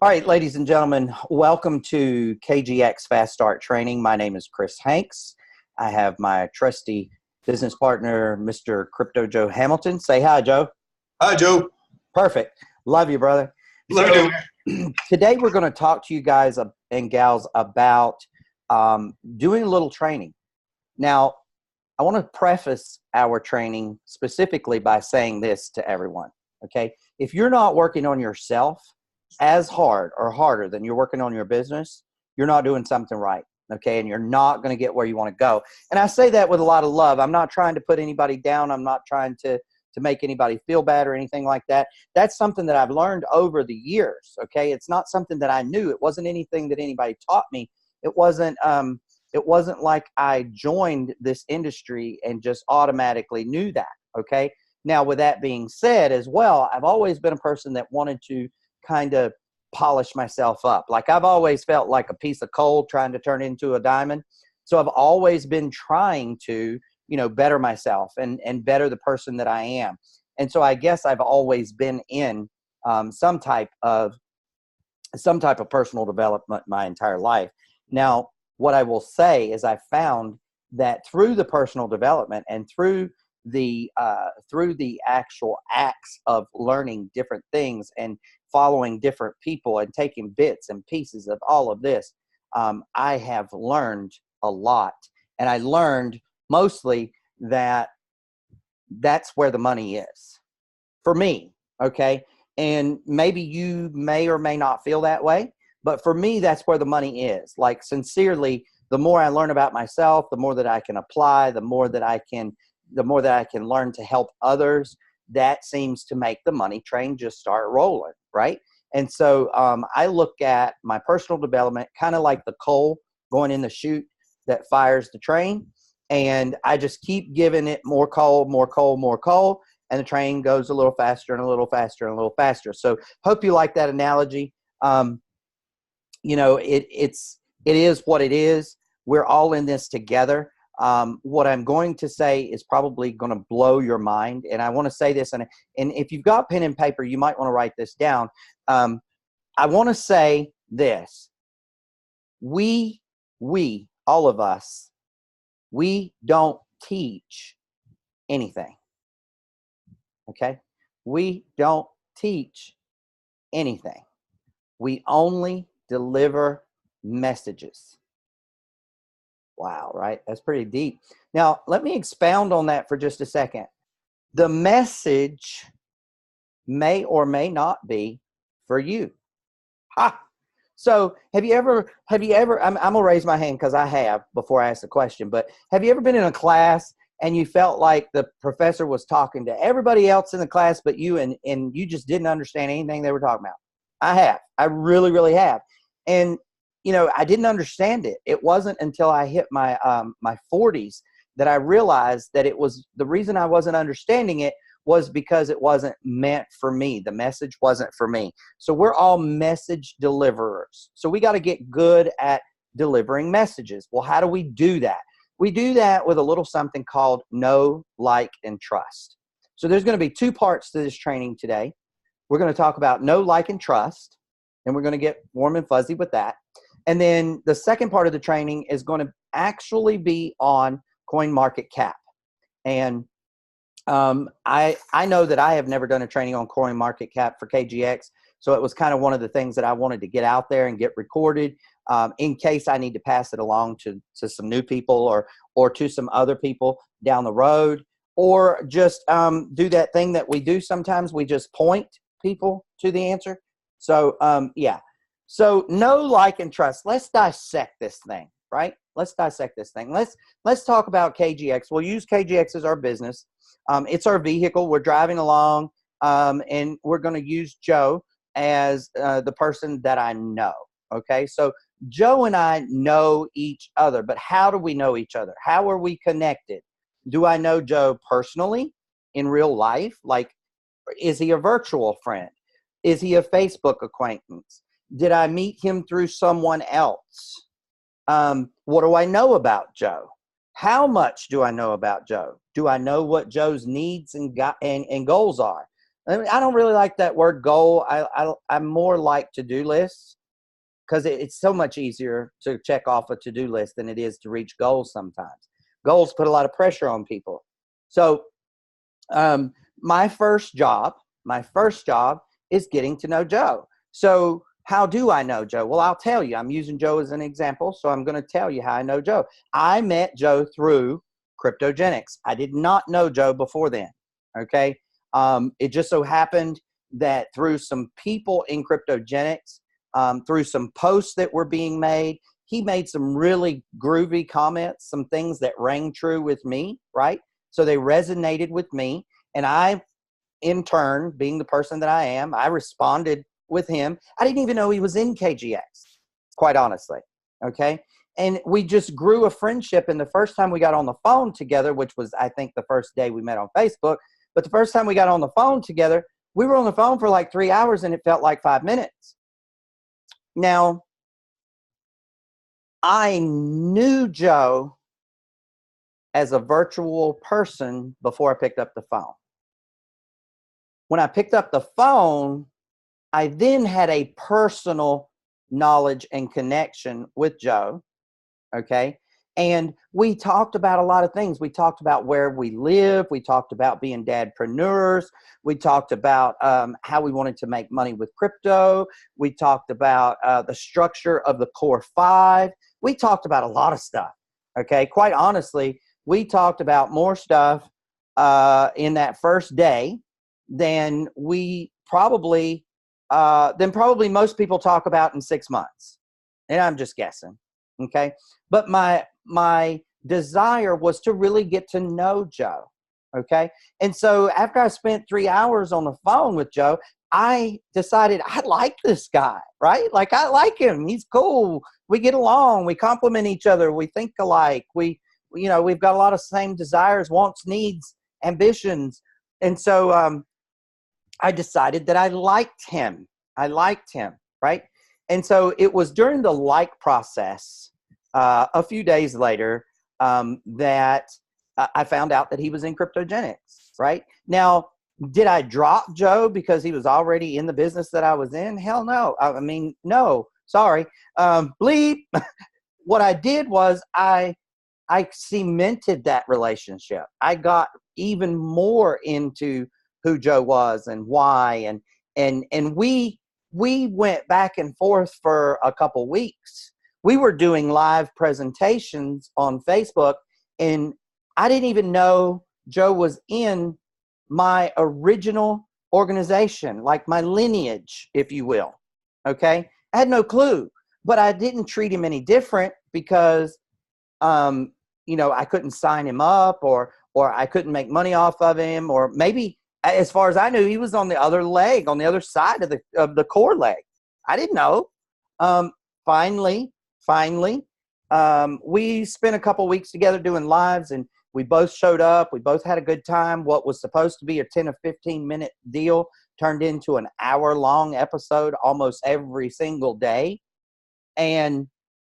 All right, ladies and gentlemen, welcome to KGX Fast Start Training. My name is Chris Hanks. I have my trusty business partner, Mr. Krypto Joe Hamilton. Say hi, Joe. Hi, Joe. Perfect. Love you, brother. Love you. Today we're going to talk to you guys and gals about doing a little training. Now, I want to preface our training specifically by saying this to everyone, okay? If you're not working on yourself as hard or harder than you're working on your business, you're not doing something right, okay? And you're not going to get where you want to go. And I say that with a lot of love. I'm not trying to put anybody down. I'm not trying to make anybody feel bad or anything like that. That's something that I've learned over the years, okay? It's not something that I knew. It wasn't anything that anybody taught me. It wasn't like I joined this industry and just automatically knew that, okay? Now, with that being said as well, I've always been a person that wanted to kind of polish myself up. Like I've always felt like a piece of coal trying to turn into a diamond. So I've always been trying to, better myself and better the person that I am. And so I guess I've always been in some type of personal development my entire life. Now, what I will say is I found that through the personal development and through the actual acts of learning different things and following different people and taking bits and pieces of all of this, I have learned a lot. And I learned mostly that that's where the money is for me, okay? And maybe you may or may not feel that way, but for me, that's where the money is. Like sincerely, the more I learn about myself, the more that I can apply, the more that I can learn to help others. That seems to make the money train just start rolling, right? And so I look at my personal development kind of like the coal going in the chute that fires the train. And I just keep giving it more coal, more coal, more coal. And the train goes a little faster and a little faster and a little faster. So hope you like that analogy. It is what it is. We're all in this together. What I'm going to say is probably going to blow your mind. And I want to say this, and if you've got pen and paper, you might want to write this down. I want to say this. We, all of us, we don't teach anything. Okay? We don't teach anything. We only deliver messages. Wow, right? That's pretty deep. Now, let me expound on that for just a second. The message may or may not be for you. Ha! So have you ever, I'm going to raise my hand because I have before I ask the question, but have you ever been in a class and you felt like the professor was talking to everybody else in the class but you, and you just didn't understand anything they were talking about? I have. I really, really have. And I didn't understand it. It wasn't until I hit my my 40s that I realized that it was the reason I wasn't understanding it was because it wasn't meant for me. The message wasn't for me. So we're all message deliverers. So we got to get good at delivering messages. Well, how do we do that? We do that with a little something called know, like, and trust. So there's going to be two parts to this training today. We're going to talk about know, like, and trust, and we're going to get warm and fuzzy with that. And then the second part of the training is going to actually be on CoinMarket cap. And I know that I have never done a training on CoinMarket cap for KGX. So it was kind of one of the things that I wanted to get out there and get recorded in case I need to pass it along to some new people or to some other people down the road, or just do that thing that we do sometimes. We just point people to the answer. So, yeah. So know, like, and trust. Let's dissect this thing, right? Let's dissect this thing. Let's talk about KGX. We'll use KGX as our business. It's our vehicle. We're driving along, and we're going to use Joe as the person that I know, okay? So Joe and I know each other, but how do we know each other? How are we connected? Do I know Joe personally in real life? Like, is he a virtual friend? Is he a Facebook acquaintance? Did I meet him through someone else? What do I know about Joe? How much do I know about Joe? Do I know what Joe's needs and goals are? I don't really like that word goal. I more like to-do lists, because it's so much easier to check off a to-do list than it is to reach goals sometimes. Goals put a lot of pressure on people. So my first job is getting to know Joe. So how do I know Joe? Well, I'll tell you. I'm using Joe as an example, so I'm going to tell you how I know Joe. I met Joe through CryptoGenics. I did not know Joe before then, okay? It just so happened that through some people in CryptoGenics, through some posts that were being made, he made some really groovy comments, some things that rang true with me, right? So they resonated with me, and I, in turn, being the person that I am, I responded with him. I didn't even know he was in KGX, quite honestly, okay? And we just grew a friendship, and the first time we got on the phone together, which was, I think, the first day we met on Facebook, but the first time we got on the phone together, we were on the phone for like 3 hours, and it felt like 5 minutes. Now, I knew Joe as a virtual person before I picked up the phone. When I picked up the phone, I then had a personal knowledge and connection with Joe, okay? And we talked about a lot of things. We talked about where we live. We talked about being dadpreneurs. We talked about how we wanted to make money with crypto. We talked about the structure of the core 5. We talked about a lot of stuff, okay? Quite honestly, we talked about more stuff in that first day than probably most people talk about in 6 months. And I'm just guessing, okay? But my desire was to really get to know Joe, okay? And so after I spent 3 hours on the phone with Joe, I decided I like this guy, right? Like, I like him. He's cool. We get along. We complement each other. We think alike. We've got a lot of same desires, wants, needs, ambitions. And so I decided that I liked him. Right? And so it was during the like process, a few days later, that I found out that he was in CryptoGenics, right? Now, did I drop Joe because he was already in the business that I was in? Hell no. I mean, no, sorry. Bleep. What I did was I cemented that relationship. I got even more into who Joe was and why, and we went back and forth for a couple weeks. We were doing live presentations on Facebook, and I didn't even know Joe was in my original organization, like my lineage, if you will. Okay? I had no clue, but I didn't treat him any different because I couldn't sign him up, or I couldn't make money off of him, or maybe, as far as I knew, he was on the other leg, on the other side of the core leg. I didn't know. Finally, we spent a couple weeks together doing lives, and we both showed up. We both had a good time. What was supposed to be a 10 or 15-minute deal turned into an hour-long episode almost every single day. And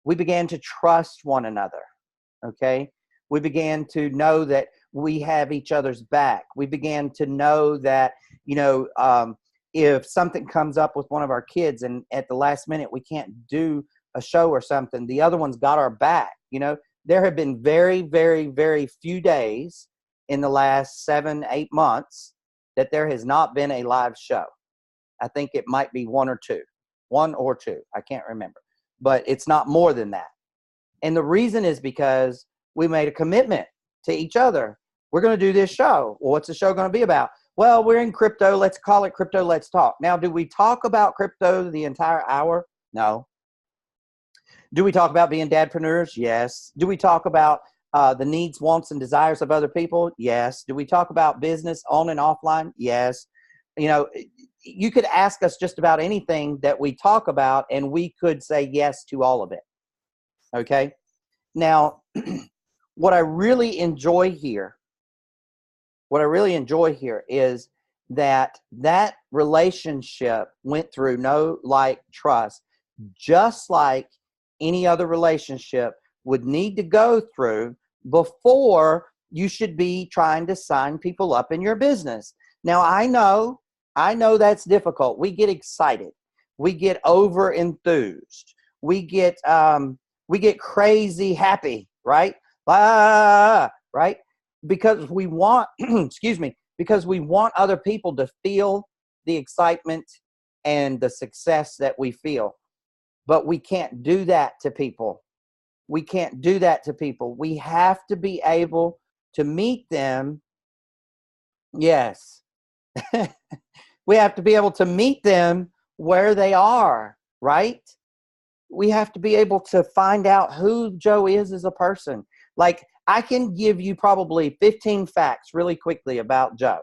we began to trust one another, okay? We began to know that we have each other's back. We began to know that, if something comes up with one of our kids and at the last minute we can't do a show or something, the other one's got our back. There have been very, very, very few days in the last 7-8 months that there has not been a live show. I think it might be one or two. I can't remember, but it's not more than that. And the reason is because we made a commitment to each other. We're going to do this show. Well, what's the show going to be about? Well, we're in crypto. Let's call it Crypto Let's Talk. Now, do we talk about crypto the entire hour? No. Do we talk about being dadpreneurs? Yes. Do we talk about the needs, wants, and desires of other people? Yes. Do we talk about business on and offline? Yes. You could ask us just about anything that we talk about, and we could say yes to all of it. Okay? Now, what I really enjoy here is that relationship went through know, like, trust, just like any other relationship would need to go through before you should be trying to sign people up in your business. Now, I know I know that's difficult. We get excited. We get over enthused. We get crazy happy, right? Right? Because we want, excuse me, because we want other people to feel the excitement and the success that we feel. But we can't do that to people. We can't do that to people. We have to be able to meet them. Yes. We have to be able to meet them where they are, right? We have to be able to find out who Joe is as a person. Like, I can give you probably 15 facts really quickly about Joe,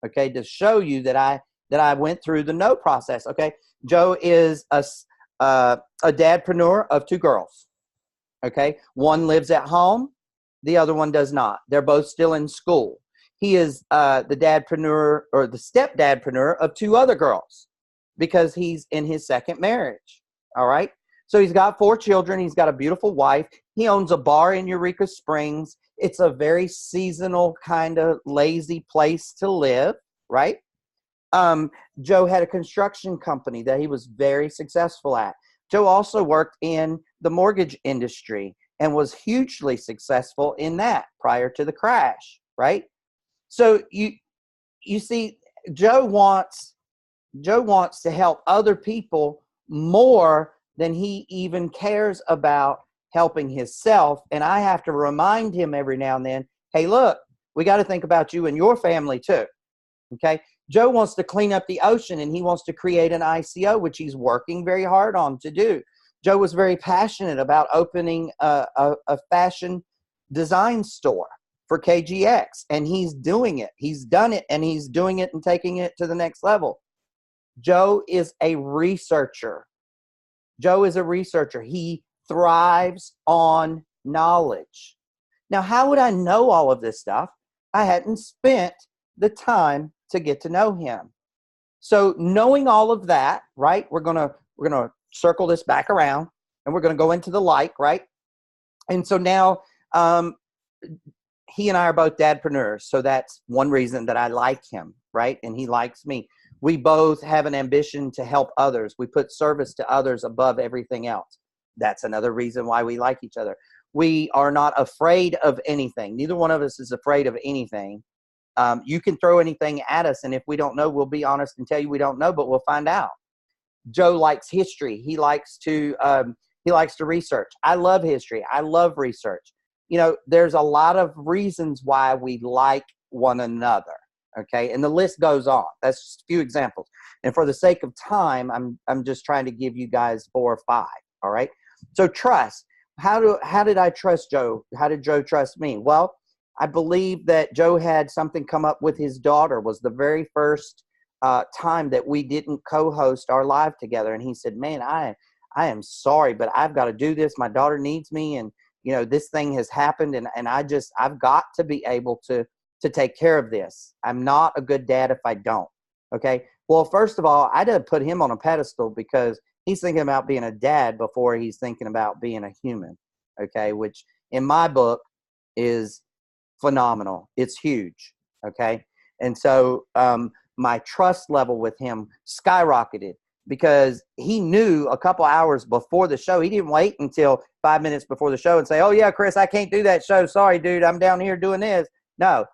okay, to show you that I went through the know process, okay? Joe is a dadpreneur of 2 girls, okay? One lives at home, the other one does not. They're both still in school. He is the dadpreneur or the stepdadpreneur of 2 other girls because he's in his second marriage, all right? So he's got 4 children. He's got a beautiful wife. He owns a bar in Eureka Springs. It's a very seasonal kind of lazy place to live, right? Joe had a construction company that he was very successful at. Joe also worked in the mortgage industry and was hugely successful in that prior to the crash, right? So you see, Joe wants to help other people more than he even cares about helping himself. And I have to remind him every now and then, hey, look, we got to think about you and your family too. Okay. Joe wants to clean up the ocean and he wants to create an ICO, which he's working very hard on to do. Joe was very passionate about opening a fashion design store for KGX, and he's doing it. He's done it, and he's doing it and taking it to the next level. Joe is a researcher. Joe is a researcher. He thrives on knowledge. Now, how would I know all of this stuff? I hadn't spent the time to get to know him. So knowing all of that, right? We're gonna circle this back around, and we're gonna go into the like, right? And so now, he and I are both dadpreneurs, so that's one reason that I like him, right? And he likes me. We both have an ambition to help others. We put service to others above everything else. That's another reason why we like each other. We are not afraid of anything. Neither one of us is afraid of anything. You can throw anything at us, and if we don't know, we'll be honest and tell you we don't know, but we'll find out. Joe likes history. He likes to research. I love history. I love research. You know, there's a lot of reasons why we like one another, okay? And the list goes on. That's just a few examples. And for the sake of time, I'm just trying to give you guys 4 or 5, all right? So trust. How did I trust Joe? How did Joe trust me? Well, I believe that Joe had something come up with his daughter. Was the very first time that we didn't co-host our live together. And he said, man, I am sorry, but I've got to do this. My daughter needs me, and you know, this thing has happened, and I've got to be able to take care of this. I'm not a good dad if I don't. Okay. Well, first of all, I didn't put him on a pedestal because he's thinking about being a dad before he's thinking about being a human. Okay. Which in my book is phenomenal. It's huge. Okay. And so, my trust level with him skyrocketed because he knew a couple hours before the show. He didn't wait until 5 minutes before the show and say, oh yeah, Kris, I can't do that show. Sorry, dude. I'm down here doing this. No,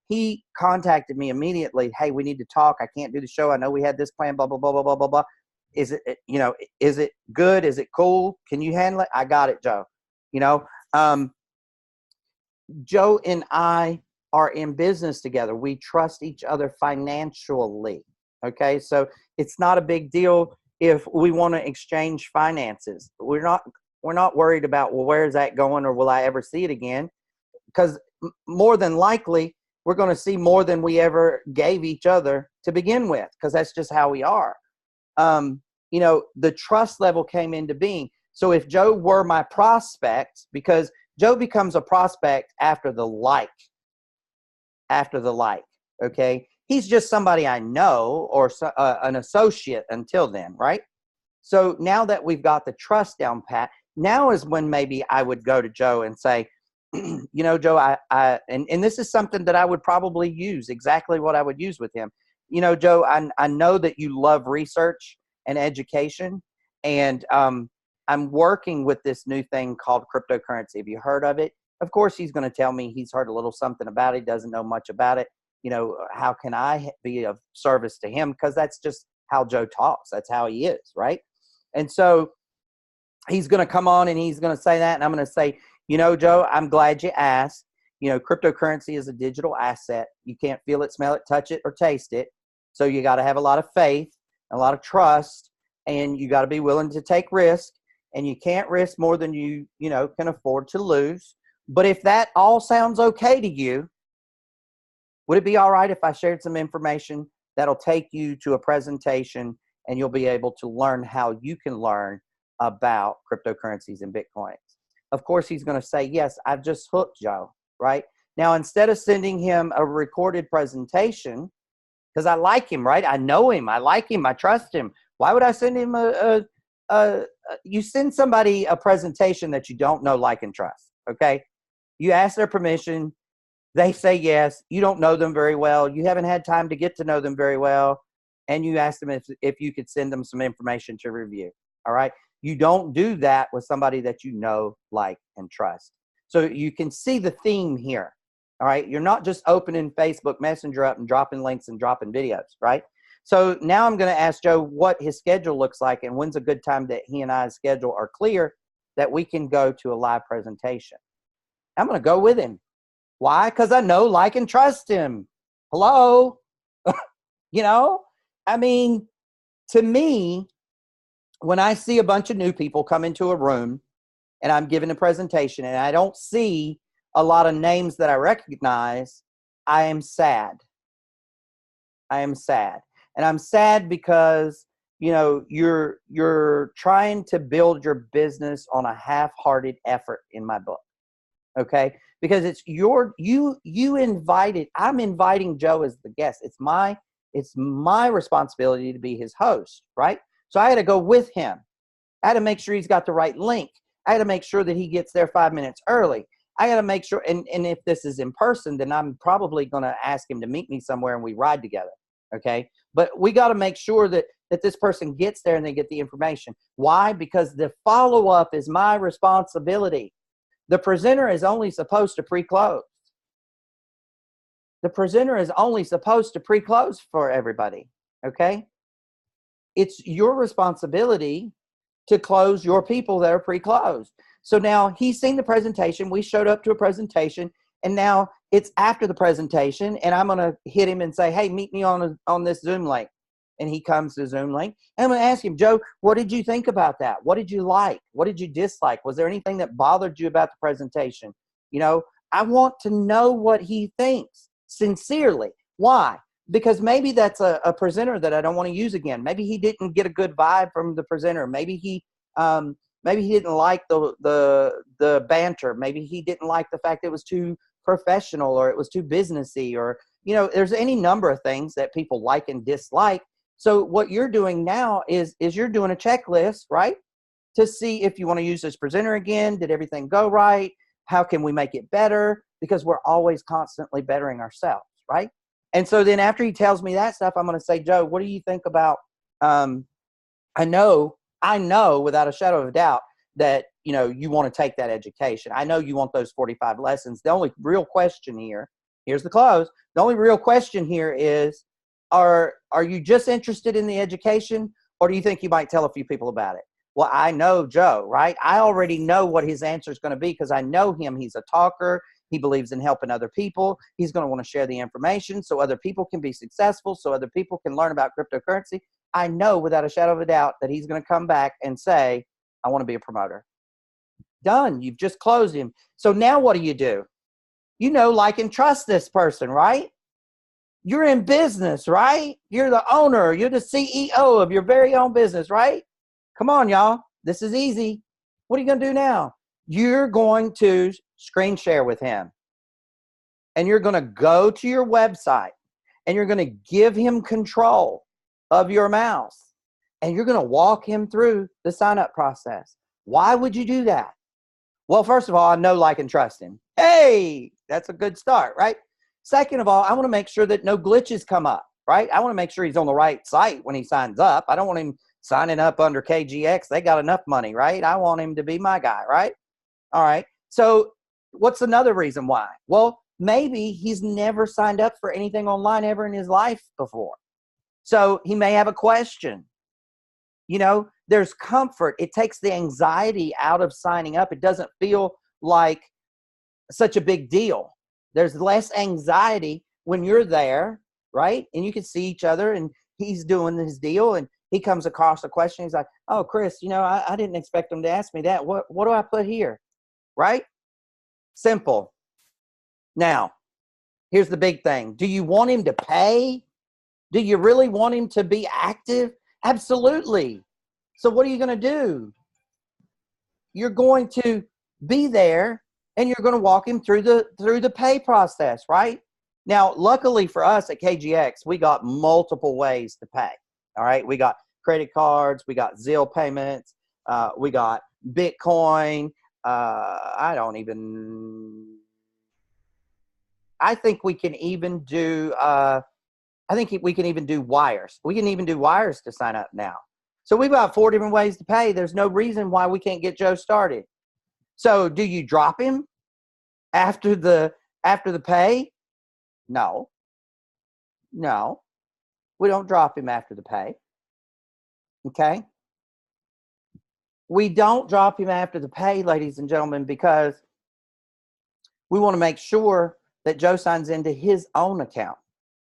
he contacted me immediately. Hey, we need to talk. I can't do the show. I know we had this plan, blah, blah, blah, blah, blah, blah, blah. Is it good? Is it cool? Can you handle it? I got it, Joe. You know, Joe and I are in business together. We trust each other financially. Okay. So it's not a big deal if we want to exchange finances. We're not worried about, well, where is that going, or will I ever see it again? Because more than likely, we're going to see more than we ever gave each other to begin with, because that's just how we are. You know, the trust level came into being. So if Joe were my prospect, because Joe becomes a prospect after the like, okay? He's just somebody I know, or an associate until then, right? So now that we've got the trust down pat, now is when maybe I would go to Joe and say, you know, Joe, and this is something that I would probably use, exactly what I would use with him. you know, Joe, I know that you love research and education, and I'm working with this new thing called cryptocurrency. Have you heard of it? Of course, he's going to tell me he's heard a little something about it, doesn't know much about it. You know, how can I be of service to him? Because that's just how Joe talks. That's how he is, right? And so he's going to come on and he's going to say that, and I'm going to say, you know, Joe, I'm glad you asked. You know, cryptocurrency is a digital asset. You can't feel it, smell it, touch it, or taste it. So you got to have a lot of faith, a lot of trust, and you got to be willing to take risk. And you can't risk more than you know, can afford to lose. But if that all sounds okay to you, would it be all right if I shared some information that'll take you to a presentation and you'll be able to learn how you can learn about cryptocurrencies and Bitcoins? Of course, he's going to say, yes, I've just hooked Joe, right? Now, instead of sending him a recorded presentation, because I like him, right? I know him. I like him. I trust him. Why would I send him you send somebody a presentation that you don't know, like, and trust, okay? You ask their permission. They say yes. You don't know them very well. You haven't had time to get to know them very well. And you ask them if you could send them some information to review, all right? You don't do that with somebody that you know, like, and trust. So you can see the theme here, all right? You're not just opening Facebook Messenger up and dropping links and dropping videos, right? So now I'm going to ask Joe what his schedule looks like and when's a good time that he and I's schedule are clear that we can go to a live presentation. I'm going to go with him. Why? Because I know, like, and trust him. Hello? You know? I mean, to me, when I see a bunch of new people come into a room and I'm giving a presentation and I don't see a lot of names that I recognize, I am sad. I am sad. And I'm sad because, you know, you're trying to build your business on a half-hearted effort in my book. Okay? Because it's you invited, I'm inviting Joe as the guest. It's my responsibility to be his host, right? So I had to go with him. I had to make sure he's got the right link. I had to make sure that he gets there 5 minutes early. I got to make sure, and if this is in person, then I'm probably going to ask him to meet me somewhere and we ride together. Okay. But we got to make sure that this person gets there and they get the information. Why? Because the follow-up is my responsibility. The presenter is only supposed to pre-close. The presenter is only supposed to pre-close for everybody. Okay. It's your responsibility to close your people that are pre-closed. So now he's seen the presentation. We showed up to a presentation. And now it's after the presentation, and I'm going to hit him and say, hey, meet me on this Zoom link. And he comes to the Zoom link. And I'm going to ask him, Joe, what did you think about that? What did you like? What did you dislike? Was there anything that bothered you about the presentation? You know, I want to know what he thinks sincerely. Why? Because maybe that's a presenter that I don't want to use again. Maybe he didn't get a good vibe from the presenter. Maybe he didn't like the banter. Maybe he didn't like the fact it was too professional or it was too businessy, or, you know, there's any number of things that people like and dislike. So what you're doing now is you're doing a checklist, right? To see if you want to use this presenter again. Did everything go right? How can we make it better? Because we're always constantly bettering ourselves, right? And so then after he tells me that stuff, I'm going to say, Joe, what do you think about, I know without a shadow of a doubt that, you know, you want to take that education. I know you want those 45 lessons. The only real question here, here's the close. The only real question here is, are you just interested in the education, or do you think you might tell a few people about it? Well, I know Joe, right? I already know what his answer is going to be because I know him. He's a talker. He believes in helping other people. He's going to want to share the information so other people can be successful, so other people can learn about cryptocurrency. I know without a shadow of a doubt that he's going to come back and say, I want to be a promoter. Done. You've just closed him. So now what do? You know, like, and trust this person, right? You're in business, right? You're the owner. You're the CEO of your very own business, right? Come on, y'all. This is easy. What are you going to do now? You're going to screen share with him. And you're going to go to your website. And you're going to give him control of your mouse. And you're going to walk him through the sign-up process. Why would you do that? Well, first of all, I know, like, and trust him. Hey, that's a good start, right? Second of all, I want to make sure that no glitches come up. right? I want to make sure he's on the right site when he signs up. I don't want him signing up under KGX. They got enough money, right? I want him to be my guy, right? All right. So what's another reason why? Well, maybe he's never signed up for anything online ever in his life before. So he may have a question. You know, there's comfort. It takes the anxiety out of signing up. It doesn't feel like such a big deal. There's less anxiety when you're there, right? And you can see each other and he's doing his deal and he comes across a question. He's like, oh, Kris, you know, I didn't expect him to ask me that. What do I put here? Right? Simple. Now, here's the big thing. Do you want him to pay? Do you really want him to be active? Absolutely. So what are you going to do? You're going to be there and you're going to walk him through the pay process, right? Now, luckily for us at KGX, we got multiple ways to pay. All right. We got credit cards. We got Zelle payments. We got Bitcoin. I think we can even do, we can even do wires. We can even do wires to sign up now. So we've got 4 different ways to pay. There's no reason why we can't get Joe started. So do you drop him after the pay? No. We don't drop him after the pay. Okay? We don't drop him after the pay, ladies and gentlemen, because we want to make sure that Joe signs into his own account.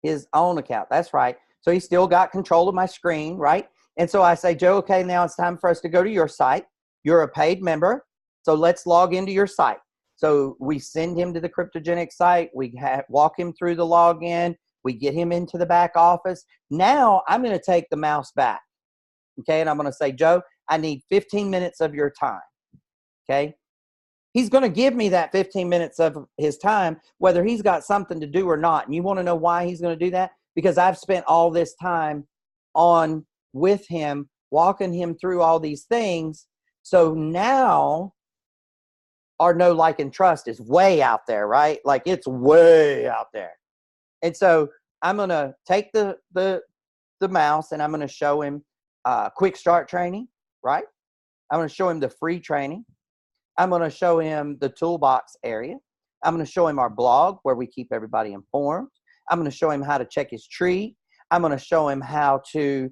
His own account. That's right. So he's still got control of my screen, right? And so I say, Joe, okay, now it's time for us to go to your site. You're a paid member, so let's log into your site. So we send him to the Kryptogenic site. We walk him through the login. We get him into the back office. Now I'm going to take the mouse back, okay? And I'm going to say, Joe, I need 15 minutes of your time, okay? He's going to give me that 15 minutes of his time, whether he's got something to do or not. And you want to know why he's going to do that? Because I've spent all this time on with him, walking him through all these things. So now our know, like, and trust is way out there, right? Like it's way out there. And so I'm going to take the mouse and I'm going to show him quick start training, right? I'm going to show him the free training. I'm going to show him the toolbox area. I'm going to show him our blog where we keep everybody informed. I'm going to show him how to check his tree. I'm going to show him how to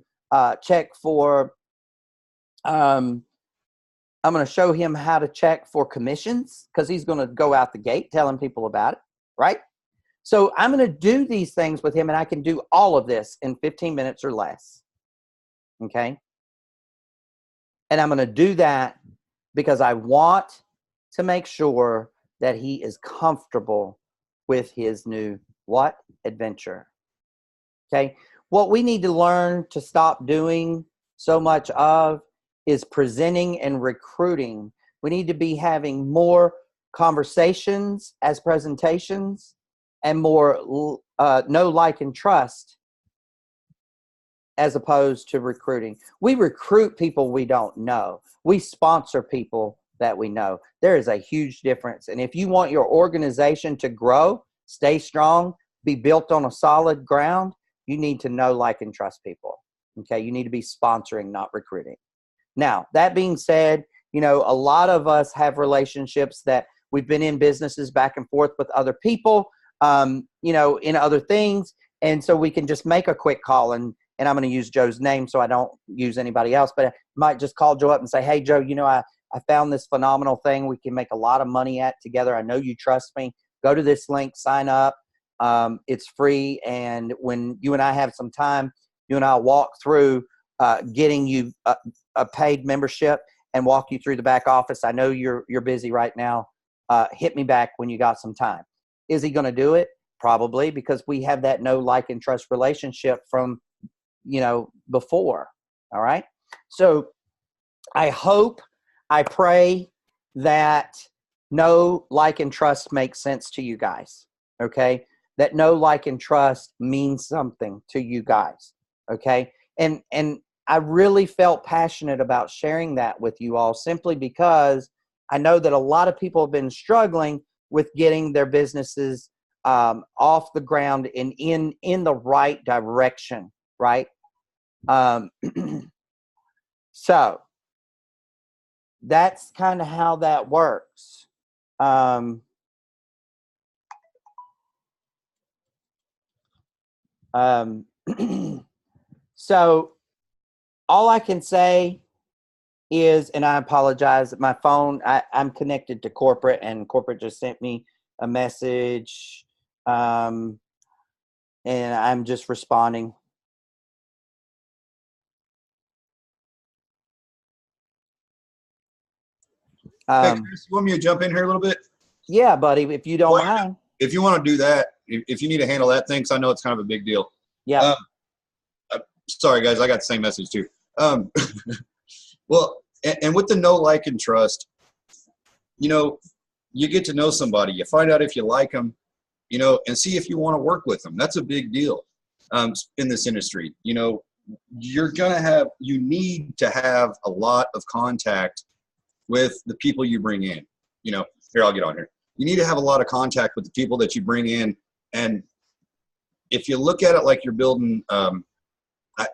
check for, I'm going to show him how to check for commissions because he's going to go out the gate telling people about it, right? So I'm going to do these things with him and I can do all of this in 15 minutes or less, okay? And I'm going to do that because I want to make sure that he is comfortable with his new what? Adventure. Okay? What we need to learn to stop doing so much of is presenting and recruiting. We need to be having more conversations as presentations and more know, like, and trust as opposed to recruiting. We recruit people we don't know. We sponsor people that we know. There is a huge difference. And if you want your organization to grow, stay strong, be built on a solid ground, you need to know, like, and trust people. Okay, you need to be sponsoring, not recruiting. Now, that being said, you know, a lot of us have relationships that we've been in businesses back and forth with other people, you know, in other things. And so we can just make a quick call and I'm going to use Joe's name so I don't use anybody else, but I might just call Joe up and say, hey, Joe, you know, I found this phenomenal thing we can make a lot of money at together. I know you trust me. Go to this link, sign up. It's free. And when you and I have some time, you and I will walk through getting you a paid membership and walk you through the back office. I know you're busy right now. Hit me back when you got some time. Is he going to do it? Probably, because we have that know, like, and trust relationship from, you know, before. All right. So I hope, I pray that know, like, and trust makes sense to you guys. Okay. That know, like, and trust means something to you guys. Okay. And I really felt passionate about sharing that with you all simply because I know that a lot of people have been struggling with getting their businesses off the ground and in the right direction, right? So that's kind of how that works. So all I can say is, and I apologize, my phone, I'm connected to corporate, and corporate just sent me a message, and I'm just responding. Hey, Kris, you want me to jump in here a little bit? Yeah, buddy, if you don't mind. If you want to do that, if you need to handle that thing, because I know it's kind of a big deal. Yeah. Sorry, guys, I got the same message too. Well, and with the know, like, and trust, you know, you get to know somebody, you find out if you like them, you know, and see if you want to work with them. That's a big deal in this industry. You know, you need to have a lot of contact with the people you bring in. You know, here, I'll get on here. You need to have a lot of contact with the people that you bring in. And if you look at it like you're building,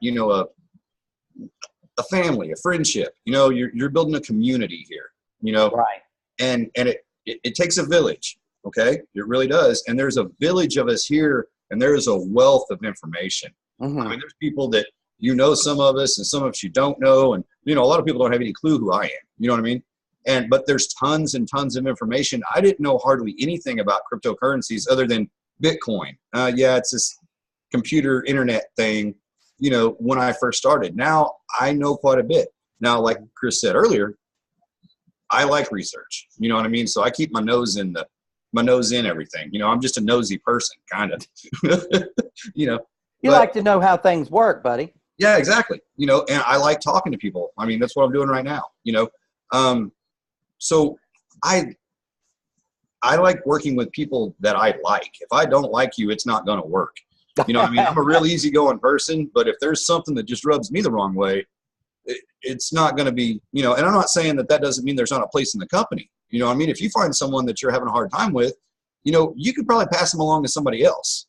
you know, a family, a friendship, you know, you're building a community here, you know, right. And it takes a village. Okay. It really does. And there's a village of us here, and there is a wealth of information. Mm-hmm. I mean, there's people that, you know, some of us, and some of us you don't know. And, you know, a lot of people don't have any clue who I am. You know what I mean? But there's tons and tons of information. I didn't know hardly anything about cryptocurrencies other than Bitcoin. Yeah, it's this computer internet thing, you know, when I first started. Now I know quite a bit. Now, like Kris said earlier, I like research. You know what I mean? So I keep my nose in everything. You know, I'm just a nosy person, kind of. You know. You like to know how things work, buddy. Yeah, exactly. You know, and I like talking to people. I mean, that's what I'm doing right now, you know. So I like working with people that I like. If I don't like you, it's not going to work. You know what I mean? I'm a real easygoing person, but if there's something that just rubs me the wrong way, it's not going to be, you know, and I'm not saying that doesn't mean there's not a place in the company. You know what I mean? If you find someone that you're having a hard time with, you know, you could probably pass them along to somebody else.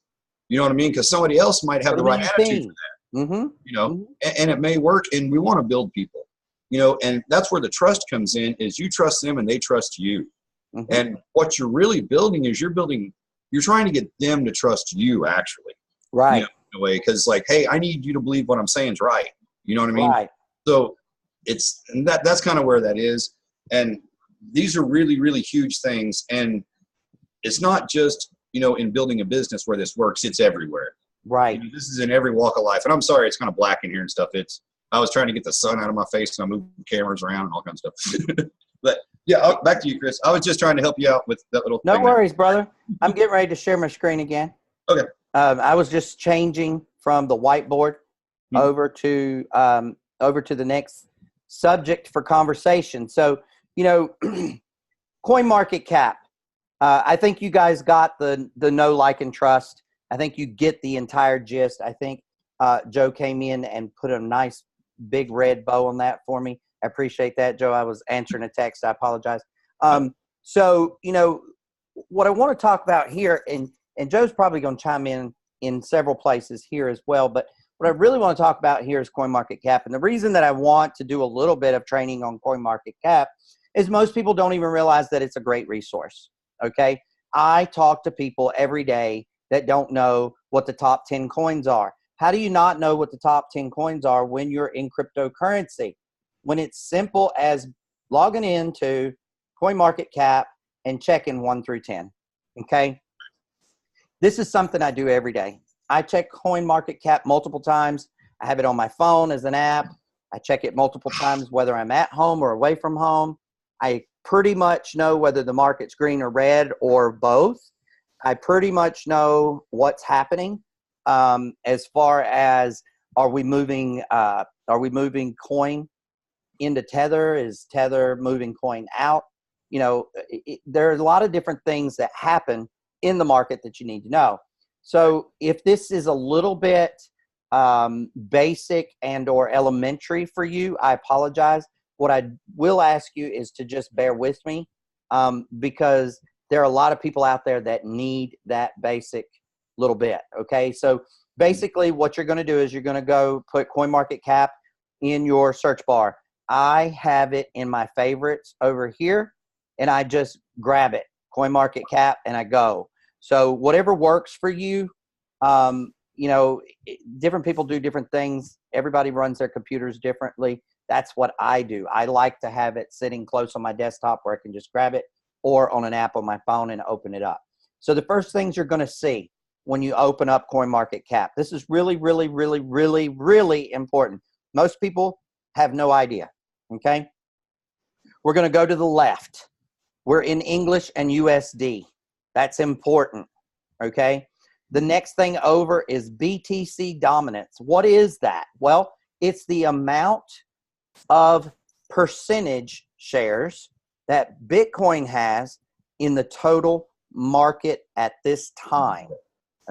You know what I mean? Because somebody else might have the right attitude for that. Mm-hmm. You know, and it may work, and we want to build people. You know, and that's where the trust comes in, is you trust them and they trust you. Mm-hmm. And what you're really building is you're trying to get them to trust you, actually. Right. You know, in a way, because like, hey, I need you to believe what I'm saying is right. You know what I mean? Right. So that's kind of where that is. And these are really, really huge things. And it's not just, you know, in building a business where this works, it's everywhere. Right. You know, this is in every walk of life. And I'm sorry, it's kind of black in here and stuff. I was trying to get the sun out of my face, and I moved cameras around and all kinds of stuff. But yeah, back to you, Kris. I was just trying to help you out with that little thing. No worries, brother. I'm getting ready to share my screen again. Okay. I was just changing from the whiteboard over to the next subject for conversation. So, you know, CoinMarket. I think you guys got the know, like, and trust. I think you get the entire gist. I think Joe came in and put a nice big red bow on that for me. I appreciate that, Joe. I was answering a text. I apologize. So, you know, what I want to talk about here, and Joe's probably going to chime in several places here as well, but what I really want to talk about here is CoinMarket. And the reason that I want to do a little bit of training on CoinMarket is most people don't even realize that it's a great resource. Okay. I talk to people every day that don't know what the top 10 coins are. How do you not know what the top 10 coins are when you're in cryptocurrency? When it's simple as logging into CoinMarket and checking 1 through 10. Okay. This is something I do every day. I check CoinMarket multiple times. I have it on my phone as an app. I check it multiple times, whether I'm at home or away from home. I pretty much know whether the market's green or red or both. I pretty much know what's happening as far as are we moving coin into Tether? Is Tether moving coin out? You know, there are a lot of different things that happen in the market that you need to know. So if this is a little bit basic and or elementary for you, I apologize. What I will ask you is to just bear with me because there are a lot of people out there that need that basic little bit. Okay. So basically what you're going to do is you're going to go put CoinMarketCap in your search bar. I have it in my favorites over here, and I just grab it, CoinMarketCap, and I go. So whatever works for you, you know, different people do different things. Everybody runs their computers differently. That's what I do. I like to have it sitting close on my desktop where I can just grab it, or on an app on my phone and open it up. So the first things you're going to see when you open up CoinMarketCap, this is really, really, really, really, really important. Most people have no idea. Okay. We're going to go to the left. We're in English and USD. That's important. Okay. The next thing over is BTC dominance. What is that? Well, it's the amount of percentage shares that Bitcoin has in the total market at this time.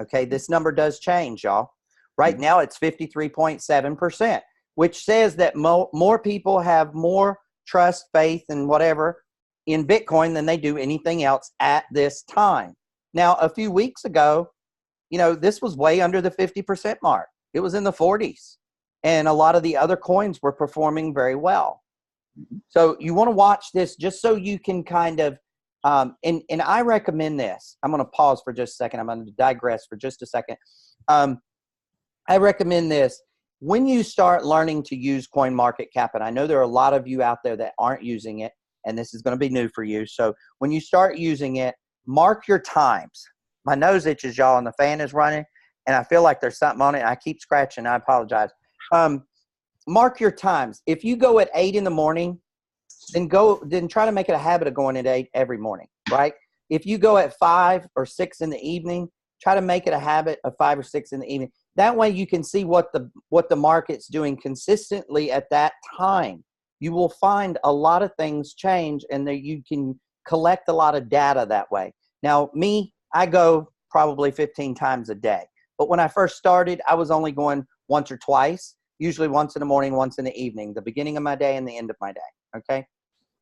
Okay, this number does change, y'all. Right now it's 53.7%, which says that more people have more trust, faith, and whatever in Bitcoin than they do anything else at this time. Now, a few weeks ago, you know, this was way under the 50% mark. It was in the 40s. And a lot of the other coins were performing very well. So you want to watch this just so you can kind of, and I recommend this. I'm going to pause for just a second. I'm going to digress for just a second. I recommend this. When you start learning to use CoinMarketCap, and I know there are a lot of you out there that aren't using it, and this is going to be new for you. So when you start using it, mark your times. My nose itches, y'all, and the fan is running, and I feel like there's something on it. I keep scratching. I apologize. Mark your times. If you go at 8 in the morning, then try to make it a habit of going at 8 every morning, right? If you go at 5 or 6 in the evening, try to make it a habit of 5 or 6 in the evening. That way you can see what the market's doing consistently at that time. You will find a lot of things change, and that you can collect a lot of data that way. Now, me, I go probably 15 times a day. But when I first started, I was only going once or twice, usually once in the morning, once in the evening, the beginning of my day and the end of my day, okay?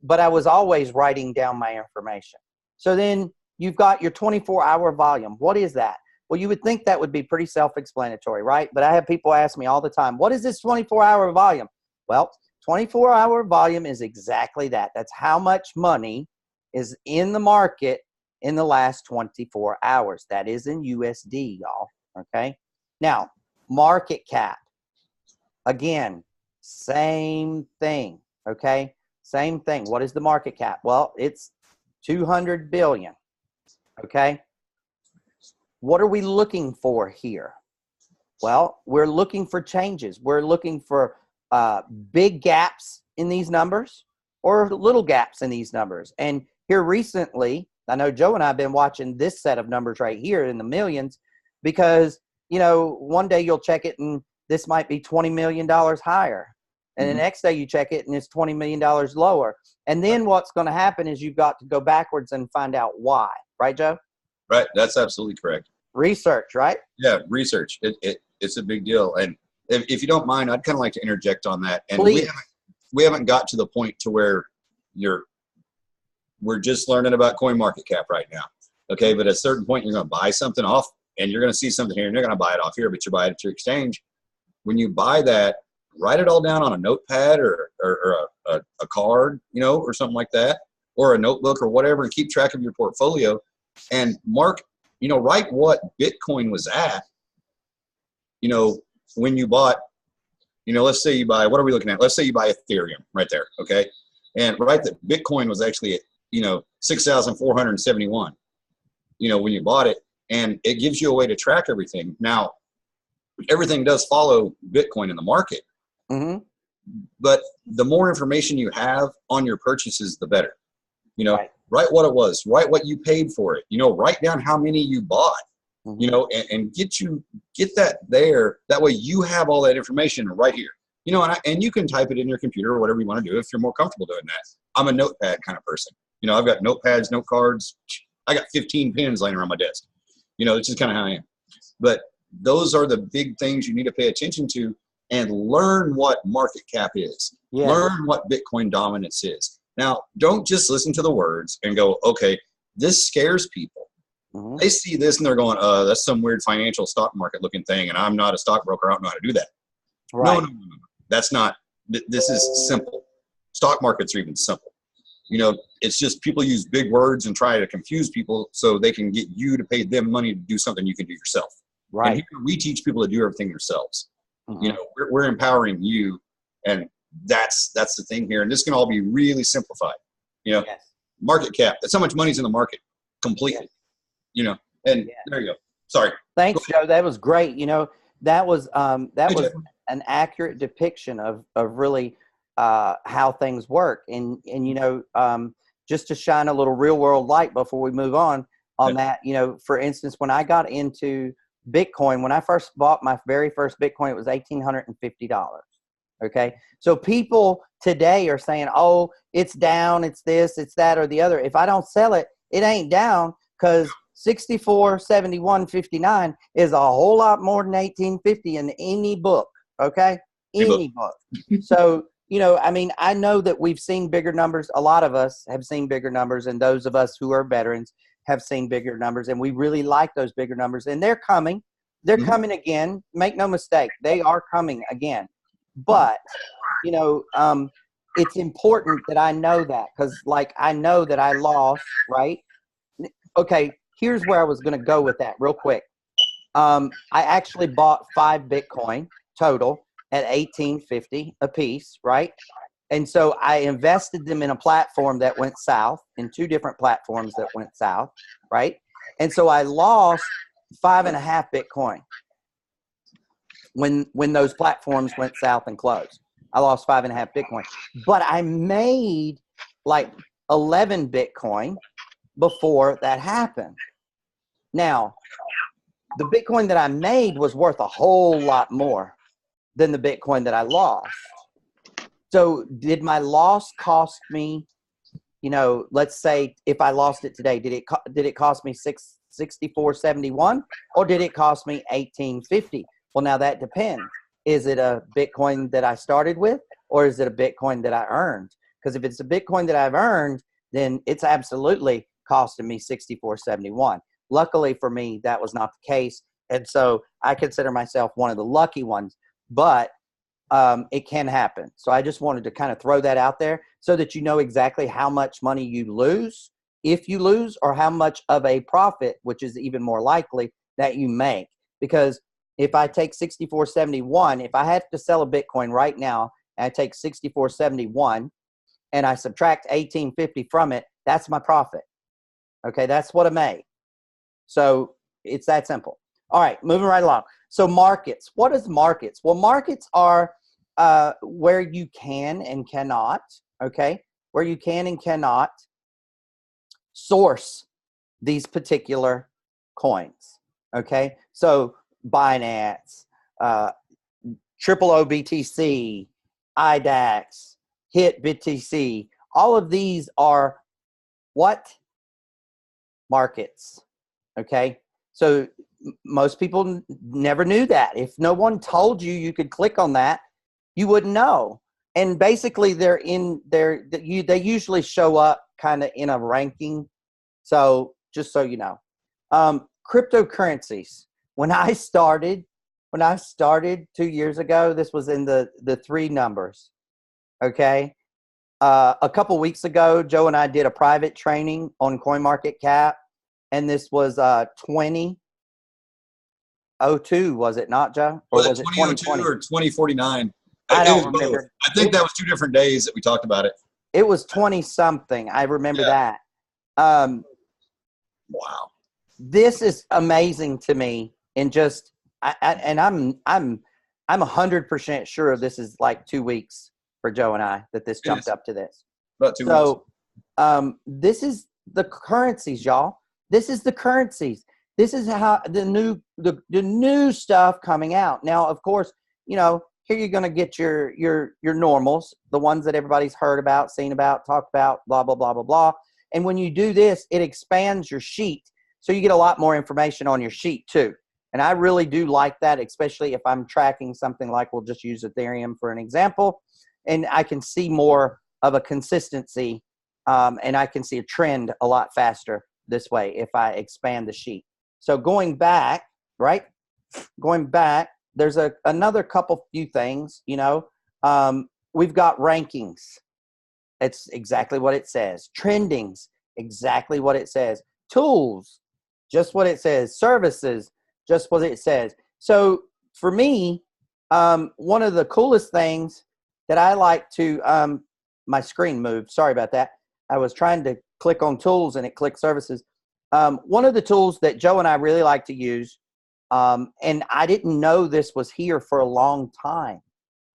But I was always writing down my information. So then you've got your 24-hour volume. What is that? Well, you would think that would be pretty self-explanatory, right? But I have people ask me all the time, what is this 24-hour volume? Well, 24-hour volume is exactly that. That's how much money is in the market in the last 24 hours. That is in USD, y'all, okay? Now, market cap. Again, same thing, okay? Same thing. What is the market cap? Well, it's 200 billion, okay? What are we looking for here? Well, we're looking for changes. We're looking for big gaps in these numbers or little gaps in these numbers. And here recently, I know Joe and I have been watching this set of numbers right here in the millions because, you know, one day you'll check it and this might be $20 million higher. And the next day you check it and it's $20 million lower. And then what's going to happen is you've got to go backwards and find out why. Right, Joe? Right. That's absolutely correct. Research, right? Yeah, research. It's a big deal. And if you don't mind, I'd kind of like to interject on that. And Please. we haven't got to the point to where we're just learning about CoinMarketCap right now. Okay, but at a certain point, you're going to buy something off, and you're going to see something here, and you're going to buy it off here, but you buy it at your exchange. When you buy that, write it all down on a notepad or a card, you know, or something like that, or a notebook or whatever, and keep track of your portfolio. And mark, you know, write what Bitcoin was at, you know, when you bought, you know, let's say you buy, what are we looking at? Let's say you buy Ethereum right there, okay? And write that Bitcoin was actually at, you know, 6,471, you know, when you bought it. And it gives you a way to track everything. Now, everything does follow Bitcoin in the market. Mm-hmm. But the more information you have on your purchases, the better. You know, Right. Write what it was, write what you paid for it, you know, write down how many you bought, you know, and get that there. That way you have all that information right here, you know, and you can type it in your computer or whatever you want to do if you're more comfortable doing that. I'm a notepad kind of person. You know, I've got notepads, note cards. I got 15 pens laying around my desk. You know, it's just kind of how I am. But those are the big things you need to pay attention to and learn what market cap is. Yeah. Learn what Bitcoin dominance is. Now, don't just listen to the words and go, okay, this scares people. They see this and they're going, that's some weird financial stock market looking thing, and I'm not a stockbroker. I don't know how to do that. Right. No. That's not. This is simple. Stock markets are even simple. You know, it's just people use big words and try to confuse people so they can get you to pay them money to do something you can do yourself. Right. And here we teach people to do everything themselves. You know, we're empowering you, and that's the thing here. And this can all be really simplified. You know, market cap. That's how much money's in the market completely. You know, and there you go. Sorry. Thanks, Joe. That was great. You know, that was an accurate depiction of really how things work. And you know, just to shine a little real world light before we move on that, you know, for instance, when I got into Bitcoin, when I first bought my very first Bitcoin, it was $1,850. Okay. So people today are saying, oh, it's down, it's this, it's that, or the other. If I don't sell it, it ain't down, because 64.71.59 is a whole lot more than 1850 in any book. Okay. Any book. So, you know, I mean, I know that we've seen bigger numbers. A lot of us have seen bigger numbers, and those of us who are veterans have seen bigger numbers, and we really like those bigger numbers, and they're coming. They're coming again. Make no mistake. They are coming again. But, you know, it's important that I know that, because, like, I know that I lost, right? Okay, here's where I was going to go with that real quick. I actually bought 5 Bitcoin total at $1,850 a piece, right? And so I invested them in a platform that went south, in 2 different platforms that went south, right? And so I lost 5.5 Bitcoin when those platforms went south and closed. I lost 5.5 Bitcoin, but I made like 11 Bitcoin before that happened. Now, the Bitcoin that I made was worth a whole lot more than the Bitcoin that I lost. So did my loss cost me, you know, let's say if I lost it today, did it cost me $64.71, or did it cost me $1,850? Well, now that depends. Is it a Bitcoin that I started with, or is it a Bitcoin that I earned? Because if it's a Bitcoin that I've earned, then it's absolutely costing me $64.71. Luckily for me, that was not the case. And so I consider myself one of the lucky ones, but it can happen. So I just wanted to kind of throw that out there so that you know exactly how much money you lose, if you lose, or how much of a profit, which is even more likely, that you make. Because if I take 64.71, if I have to sell a Bitcoin right now, and I take 64.71 and I subtract 18.50 from it, that's my profit. Okay, that's what I made. So it's that simple. All right, moving right along. So markets. What is markets? Well, markets are where you can and cannot, okay, where you can and cannot source these particular coins, okay? So Binance, Triple OBTC, IDAX, HIT BTC, all of these are what? Markets, okay? So most people never knew that. If no one told you you could click on that, you wouldn't know. And basically they usually show up kind of in a ranking. So just so you know, cryptocurrencies. When I started 2 years ago, this was in the 3 numbers. Okay. A couple weeks ago, Joe and I did a private training on CoinMarket, and this was 2002, was it not, Joe? Or was it 2020 or 2049? I don't remember. I think that was 2 different days that we talked about it. It was 20 something. I remember that. Wow. This is amazing to me, and just I'm 100% sure this is like 2 weeks for Joe and I that this jumped up to this. About 2 weeks. So this is the currencies, y'all. This is the currencies. This is how the new stuff coming out. Now, of course, you know, here you're going to get your normals, the ones that everybody's heard about, seen about, talked about, blah, blah, blah, blah, blah. And when you do this, it expands your sheet. So you get a lot more information on your sheet too. And I really do like that, especially if I'm tracking something like, we'll just use Ethereum for an example, and I can see more of a consistency, and I can see a trend a lot faster this way if I expand the sheet. So going back, right? Going back, there's another few things, you know. We've got rankings. It's exactly what it says. Trendings, exactly what it says. Tools, just what it says. Services, just what it says. So for me, one of the coolest things that I like to, my screen moved. Sorry about that. I was trying to click on tools and it clicked services. One of the tools that Joe and I really like to use, and I didn't know this was here for a long time,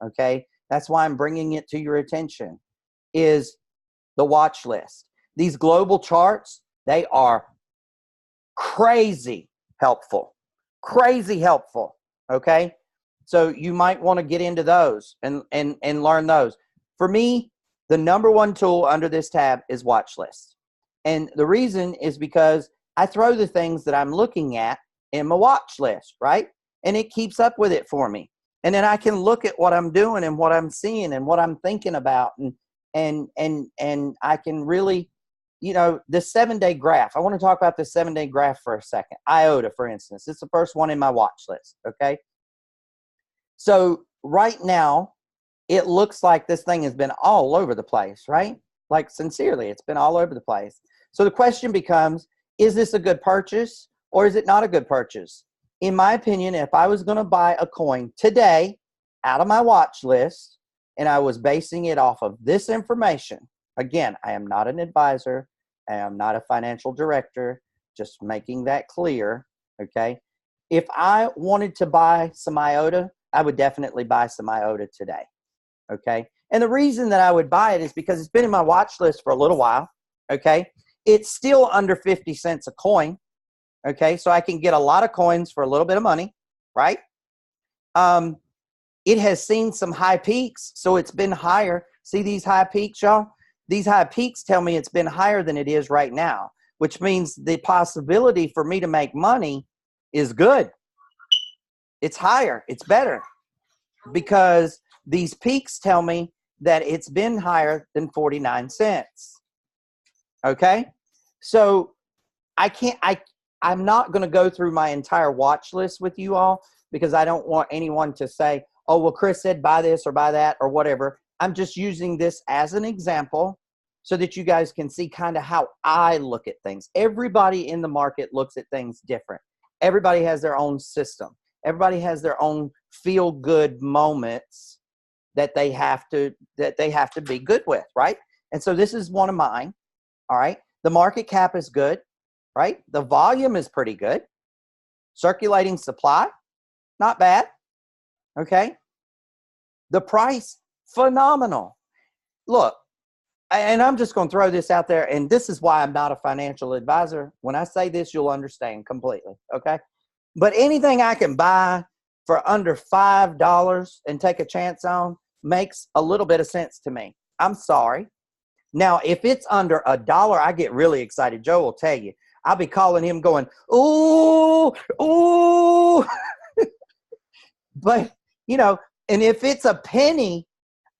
okay? That's why I'm bringing it to your attention, is the watch list. These global charts, they are crazy helpful, okay? So you might want to get into those and learn those. For me, the number one tool under this tab is watch lists. And the reason is because I throw the things that I'm looking at in my watch list, right? And it keeps up with it for me. And then I can look at what I'm doing and what I'm seeing and what I'm thinking about. And I can really, you know, the 7-day graph. I want to talk about the 7-day graph for a second. IOTA, for instance, it's the first one in my watch list, okay? So right now, it looks like this thing has been all over the place, right? Like, sincerely, it's been all over the place. So the question becomes, is this a good purchase or is it not a good purchase? In my opinion, if I was going to buy a coin today out of my watch list and I was basing it off of this information, again, I am not an advisor. I am not a financial director, just making that clear, okay? If I wanted to buy some IOTA, I would definitely buy some IOTA today, okay? And the reason that I would buy it is because it's been in my watch list for a little while, okay? It's still under 50 cents a coin, okay? So I can get a lot of coins for a little bit of money, right? It has seen some high peaks, so it's been higher. See these high peaks, y'all? These high peaks tell me it's been higher than it is right now, which means the possibility for me to make money is good. It's higher. It's better because these peaks tell me that it's been higher than 49 cents. Okay? So I'm not going to go through my entire watch list with you all because I don't want anyone to say, oh, well, Kris said buy this or buy that or whatever. I'm just using this as an example so that you guys can see kind of how I look at things. Everybody in the market looks at things different. Everybody has their own system. Everybody has their own feel-good moments that they have to be good with, right? And so this is one of mine, all right? The market cap is good, right? The volume is pretty good. Circulating supply, not bad, okay? The price, phenomenal. Look, and I'm just going to throw this out there, and this is why I'm not a financial advisor. When I say this, you'll understand completely, okay? But anything I can buy for under $5 and take a chance on makes a little bit of sense to me. I'm sorry. Now, if it's under $1, I get really excited. Joe will tell you. I'll be calling him going, ooh, ooh. But, you know, and if it's a penny,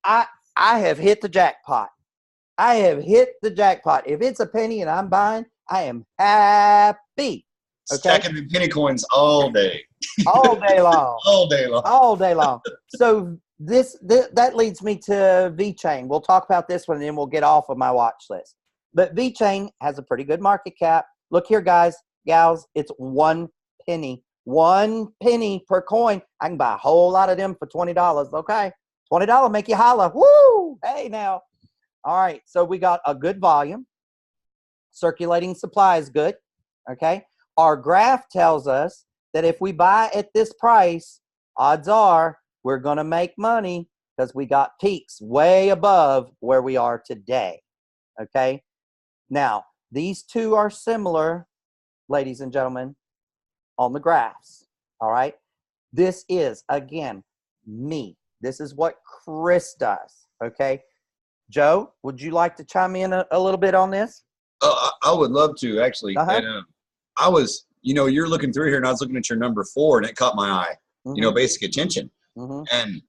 I have hit the jackpot. I have hit the jackpot. If it's a penny and I'm buying, I am happy. Okay? Stacking the penny coins all day. All day long. All day long. All day long. So that leads me to VeChain. We'll talk about this one and then we'll get off of my watch list. But VeChain has a pretty good market cap. Look here, guys, gals, it's 1 penny. 1 penny per coin. I can buy a whole lot of them for $20, okay? $20 make you holla. Woo! Hey, now. All right, so we got a good volume. Circulating supply is good, okay? Our graph tells us that if we buy at this price, odds are we're going to make money because we got peaks way above where we are today, okay? Now, these two are similar, ladies and gentlemen, on the graphs, all right? This is, again, me. This is what Kris does, okay? Joe, would you like to chime in a little bit on this? I would love to, actually. And I was, you know, you're looking through here and I was looking at your number 4 and it caught my eye, you know, basic attention. And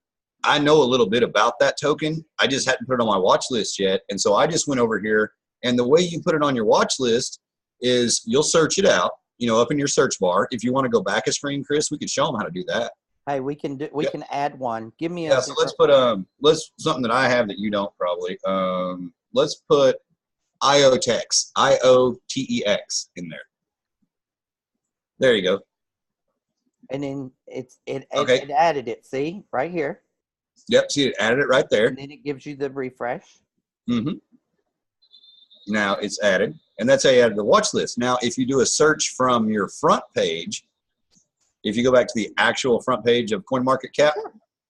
I know a little bit about that token. I just hadn't put it on my watch list yet. And so I just went over here, and the way you put it on your watch list is you'll search it out, you know, up in your search bar. If you want to go back a screen, Kris, we could show them how to do that. Hey, we can can add one. Give me a yeah. So let's put something that I have that you don't probably. Let's put IOTEX, IOTEX in there. There you go. And then it Okay. added it. See right here. Yep. See, it added it right there. And then it gives you the refresh. Mm-hmm. Now it's added, and that's how you added the watch list. Now, if you do a search from your front page, if you go back to the actual front page of CoinMarketCap,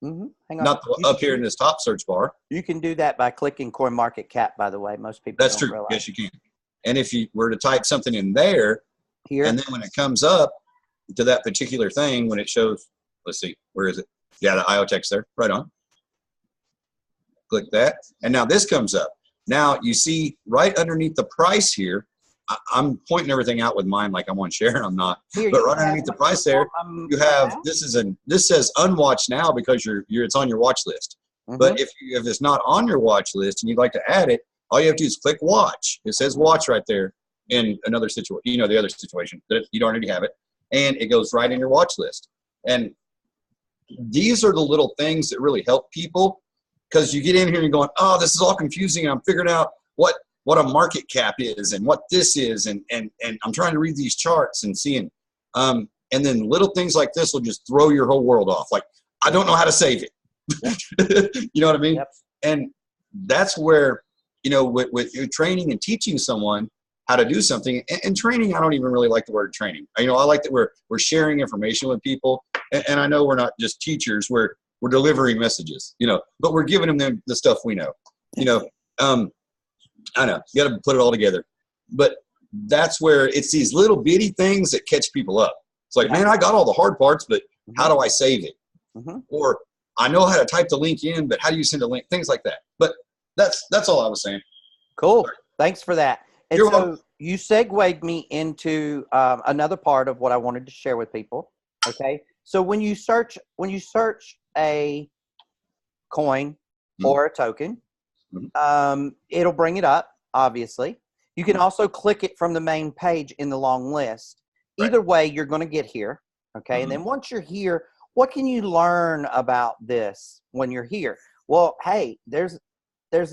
Sure. Hang on. not up here in this top search bar. You can do that by clicking CoinMarketCap, by the way. Most people That's don't true. realize. Yes, you can. And if you were to type something in there, Here. and then when it comes up to that particular thing, when it shows, let's see, where is it? Yeah, the IOTEX there, right on. Click that, and now this comes up. Now you see right underneath the price here, I'm pointing everything out with mine like I'm on share and I'm not. Here, but right underneath the price there, you have this says unwatched now because it's on your watch list. But if it's not on your watch list and you'd like to add it, all you have to do is click watch. It says watch right there in another situation, you know, the other situation that you don't already have it, and it goes right in your watch list. And these are the little things that really help people, because you get in here and you're going, oh, this is all confusing. I'm figuring out what a market cap is and what this is, and I'm trying to read these charts and seeing, and then little things like this will just throw your whole world off. Like, I don't know how to save it. You know what I mean? Yep. And that's where, you know, with training and teaching someone how to do something, and training, I don't even really like the word training. You know, I like that we're sharing information with people, and I know we're not just teachers. We're delivering messages, you know, but we're giving them the stuff we know, you know. I know you got to put it all together, but that's where it's these little bitty things that catch people up. It's like, man, I got all the hard parts, but how do I save it? Or I know how to type the link in, but how do you send a link? Things like that. But that's all I was saying. Cool. Thanks for that. And You're so welcome. you segued me into another part of what I wanted to share with people. Okay. So when you search a coin or a token, it'll bring it up, obviously. You can also click it from the main page in the long list. Either way, you're going to get here. Okay. And then once you're here, what can you learn about this when you're here? Well, hey, is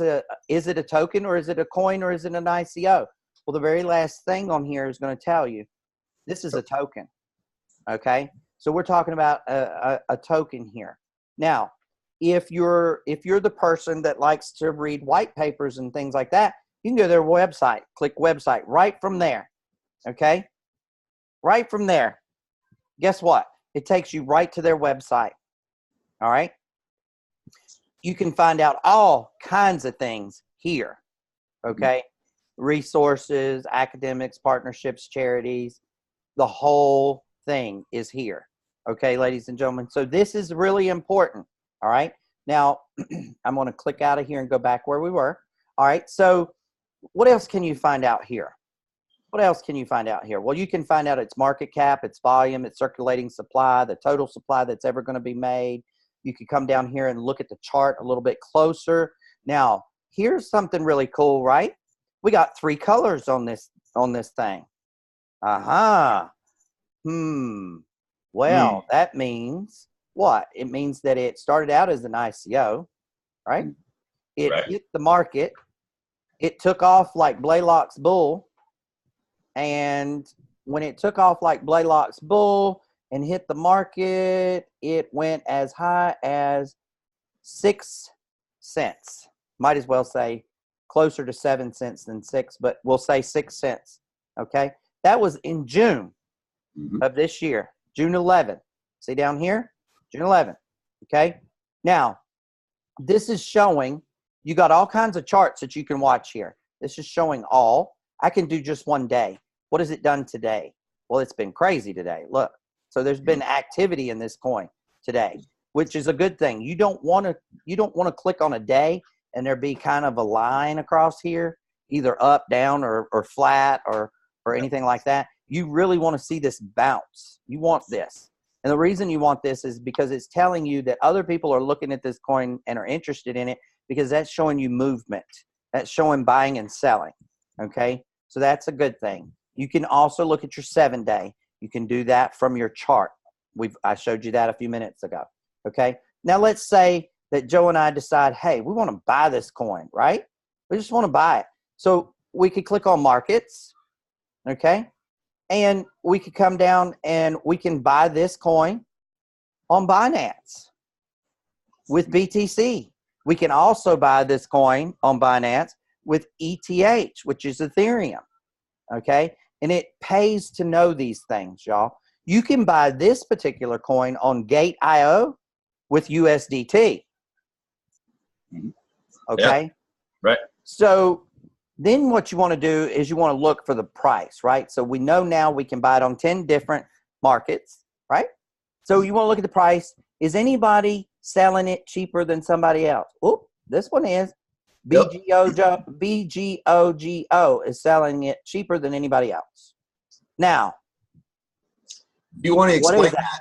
it a token, or is it a coin, or is it an ICO? Well, the very last thing on here is going to tell you this is a token. Okay. So we're talking about a token here. Now, if you're the person that likes to read white papers and things like that, you can go to their website, click website right from there. Okay. Right from there. Guess what? It takes you right to their website. All right. You can find out all kinds of things here. Okay. Resources, academics, partnerships, charities, the whole thing is here. Okay, ladies and gentlemen. So this is really important. All right. Now, I'm going to click out of here and go back where we were. All right. So what else can you find out here? What else can you find out here? Well, you can find out its market cap, its volume, its circulating supply, the total supply that's ever going to be made. You can come down here and look at the chart a little bit closer. Now, here's something really cool, right? We got 3 colors on this thing. Well, that means what? It means that it started out as an ICO, right? It hit the market. It took off like Blaylock's bull. And when it took off like Blaylock's bull and hit the market, it went as high as 6 cents. Might as well say closer to 7 cents than 6, but we'll say 6 cents. Okay. That was in June of this year, June 11th. See down here, June 11th. Okay. Now, this is showing, you got all kinds of charts that you can watch here. This is showing all. I can do just one day. What has it done today? Well, it's been crazy today. Look. So there's been activity in this coin today, which is a good thing. You don't want to click on a day and there be kind of a line across here, either up, down, or flat, or anything like that. You really want to see this bounce. You want this. And the reason you want this is because it's telling you that other people are looking at this coin and are interested in it, because that's showing you movement. That's showing buying and selling. Okay. So that's a good thing. You can also look at your 7-day. You can do that from your chart. I showed you that a few minutes ago. Okay. Now let's say that Joe and I decide, hey, we want to buy this coin, right? We just want to buy it. So we could click on markets. Okay. And we could come down and we can buy this coin on Binance with BTC. We can also buy this coin on Binance with ETH, which is Ethereum. Okay. And it pays to know these things, y'all. You can buy this particular coin on Gate.io with USDT. Okay. Yeah, right. So then what you want to do is you want to look for the price, right? So we know now we can buy it on 10 different markets, right? So you want to look at the price. Is anybody selling it cheaper than somebody else? Oh, this one is. BGOGO is selling it cheaper than anybody else. Now, Do you want to what explain is that?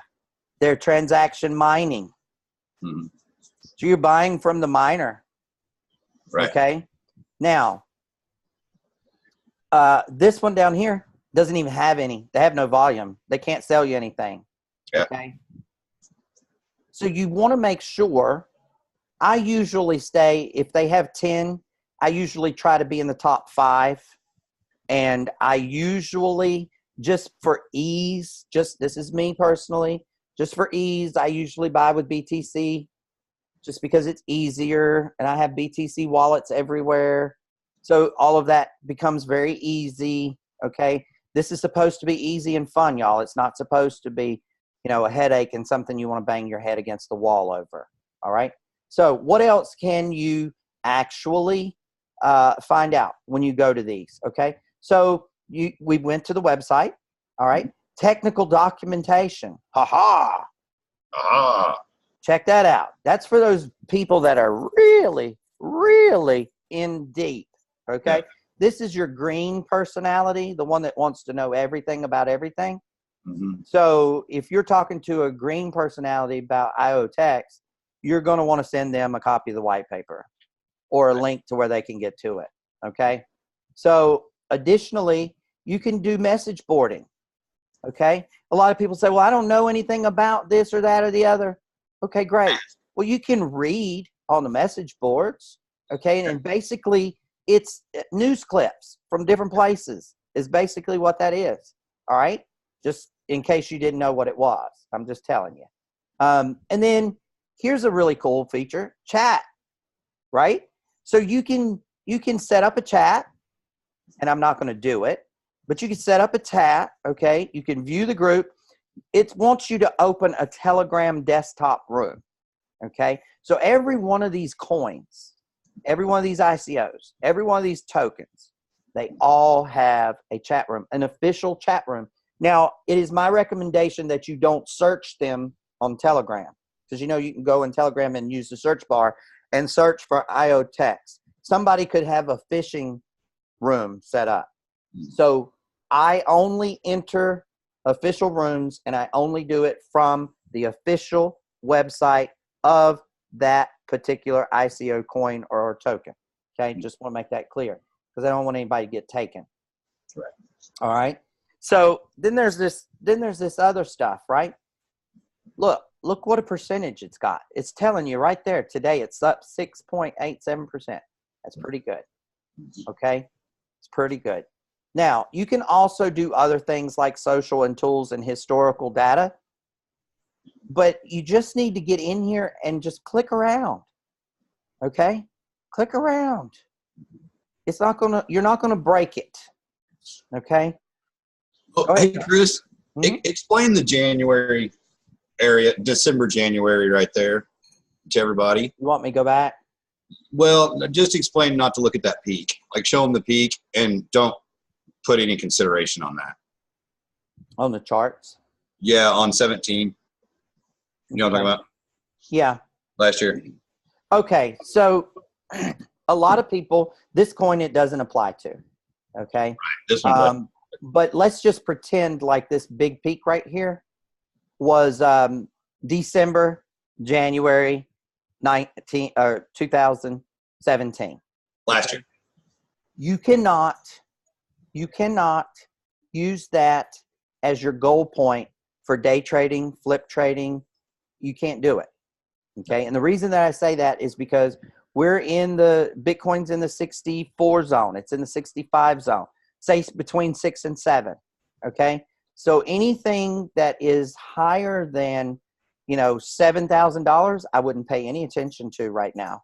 They're transaction mining. Mm-hmm. So you're buying from the miner. Right. Okay. Now, this one down here doesn't even have any. They have no volume. They can't sell you anything. Yeah. Okay. So you want to make sure. I usually stay, if they have 10, I usually try to be in the top 5. And I usually, just for ease, this is me personally, just for ease, I usually buy with BTC just because it's easier. And I have BTC wallets everywhere. So all of that becomes very easy. Okay. This is supposed to be easy and fun, y'all. It's not supposed to be, a headache and something you want to bang your head against the wall over. All right. So what else can you actually find out when you go to these? Okay. So we went to the website. All right. Technical documentation. Ha. Check that out. That's for those people that are really, really in deep. Okay. Yeah. This is your green personality, the one that wants to know everything about everything. Mm-hmm. So if you're talking to a green personality about IO text, you're going to want to send them a copy of the white paper or a link to where they can get to it. Okay. So additionally, you can do message boarding. Okay. A lot of people say, well, I don't know anything about this or that or the other. Okay, great. Well, you can read on the message boards. Okay. And basically it's news clips from different places is basically what that is. All right. Just in case you didn't know what it was. I'm just telling you. And then here's a really cool feature, chat, right? So you can set up a chat, and I'm not going to do it, but you can set up a chat, okay? You can view the group. It wants you to open a Telegram desktop room, okay? So every one of these coins, every one of these ICOs, every one of these tokens, they all have a chat room, an official chat room. Now, it is my recommendation that you don't search them on Telegram because, you can go in Telegram and use the search bar and search for IO text. Somebody could have a phishing room set up. So I only enter official rooms and I only do it from the official website of that particular ICO coin or token. Okay, just want to make that clear because I don't want anybody to get taken. Right. All right. So then there's this other stuff, right? Look what a percentage it's got. It's telling you right there today it's up 6.87%. That's pretty good. Okay. It's pretty good. Now you can also do other things like social and tools and historical data, but you just need to get in here and just click around. Okay. Click around. You're not going to break it. Okay. Oh, hey, Kris, explain the January area, December, January right there to everybody. You want me to go back? Well, just explain not to look at that peak. Like show them the peak and don't put any consideration on that. On the charts? Yeah, on 17. You know what I'm talking about? Yeah. Last year. Okay, so a lot of people, this coin it doesn't apply to. Okay. Right. This one but let's just pretend like this big peak right here was December, January 2017. last year. You cannot use that as your goal point for day trading, flip trading, you can't do it. Okay. And the reason that I say that is because we're in the Bitcoin's in the 64 zone. It's in the 65 zone, say between 6 and 7. Okay. So anything that is higher than, $7,000, I wouldn't pay any attention to right now.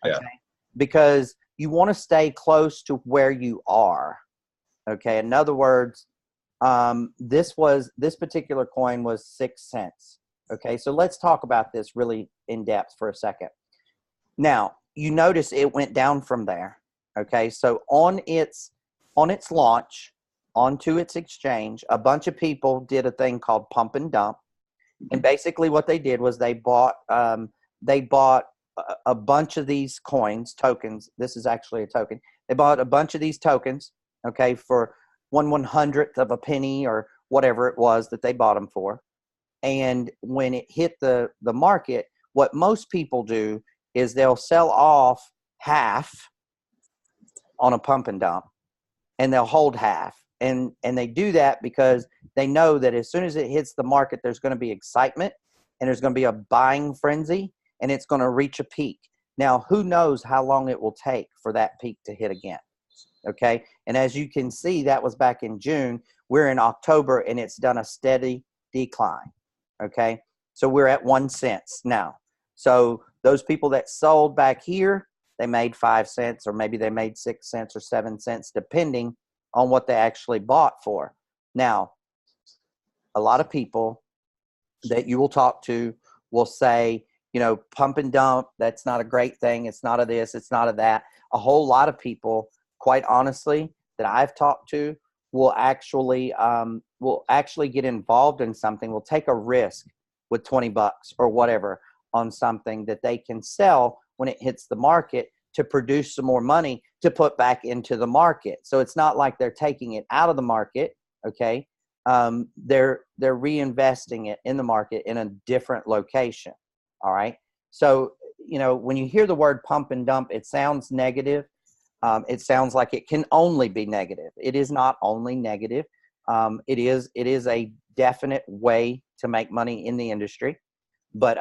Okay. Yeah. Because you want to stay close to where you are. Okay. In other words, this particular coin was 6 cents. Okay. So let's talk about this really in depth for a second. Now, you notice it went down from there. Okay. So on its launch onto its exchange, a bunch of people did a thing called pump and dump. And basically what they did was they bought a bunch of these coins, tokens. This is actually a token. They bought a bunch of these tokens, okay, for 1/100th of a penny or whatever it was that they bought them for. And when it hit the market, what most people do is they'll sell off half on a pump and dump, and they'll hold half. And they do that because they know that as soon as it hits the market, there's going to be excitement and there's going to be a buying frenzy and it's going to reach a peak. Now, who knows how long it will take for that peak to hit again? Okay. And as you can see, that was back in June. We're in October and it's done a steady decline. Okay. So we're at 1 cent now. So those people that sold back here, they made 5 cents, or maybe they made 6 cents or 7 cents, depending on what they actually bought for. Now, a lot of people that you will talk to will say, pump and dump, that's not a great thing. It's not a this, it's not a that. A whole lot of people, quite honestly, that I've talked to will actually get involved in something, will take a risk with $20 or whatever on something that they can sell when it hits the market to produce some more money to put back into the market. So it's not like they're taking it out of the market. Okay. They're reinvesting it in the market in a different location. All right. So, when you hear the word pump and dump, it sounds negative. It sounds like it can only be negative. It is not only negative. It is a definite way to make money in the industry. But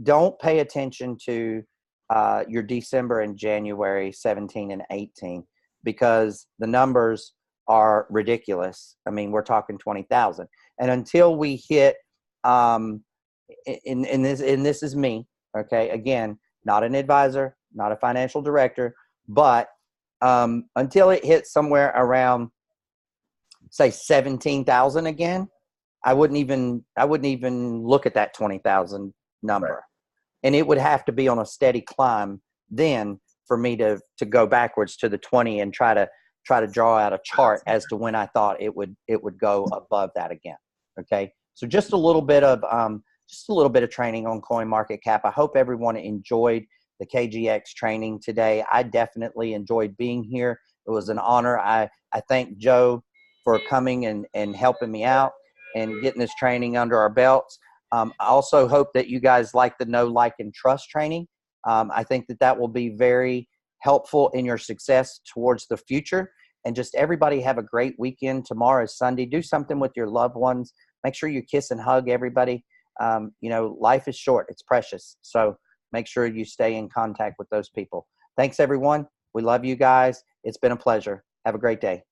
don't pay attention to your December and January 17 and 18, because the numbers are ridiculous. I mean, we're talking 20,000. And until we hit, and this is me, okay, again, not an advisor, not a financial director, but until it hits somewhere around, say, 17,000 again, I wouldn't even look at that 20,000 number. Right. And it would have to be on a steady climb then for me to go backwards to the 20 and try to draw out a chart as to when I thought it would go above that again. Okay. So just a little bit of training on CoinMarketCap. I hope everyone enjoyed the KGX training today. I definitely enjoyed being here. It was an honor. I thank Joe for coming and helping me out and getting this training under our belts. I also hope that you guys like the know, like, and trust training. I think that will be very helpful in your success towards the future. And just everybody have a great weekend. Tomorrow is Sunday. Do something with your loved ones. Make sure you kiss and hug everybody. Life is short. It's precious. So make sure you stay in contact with those people. Thanks, everyone. We love you guys. It's been a pleasure. Have a great day.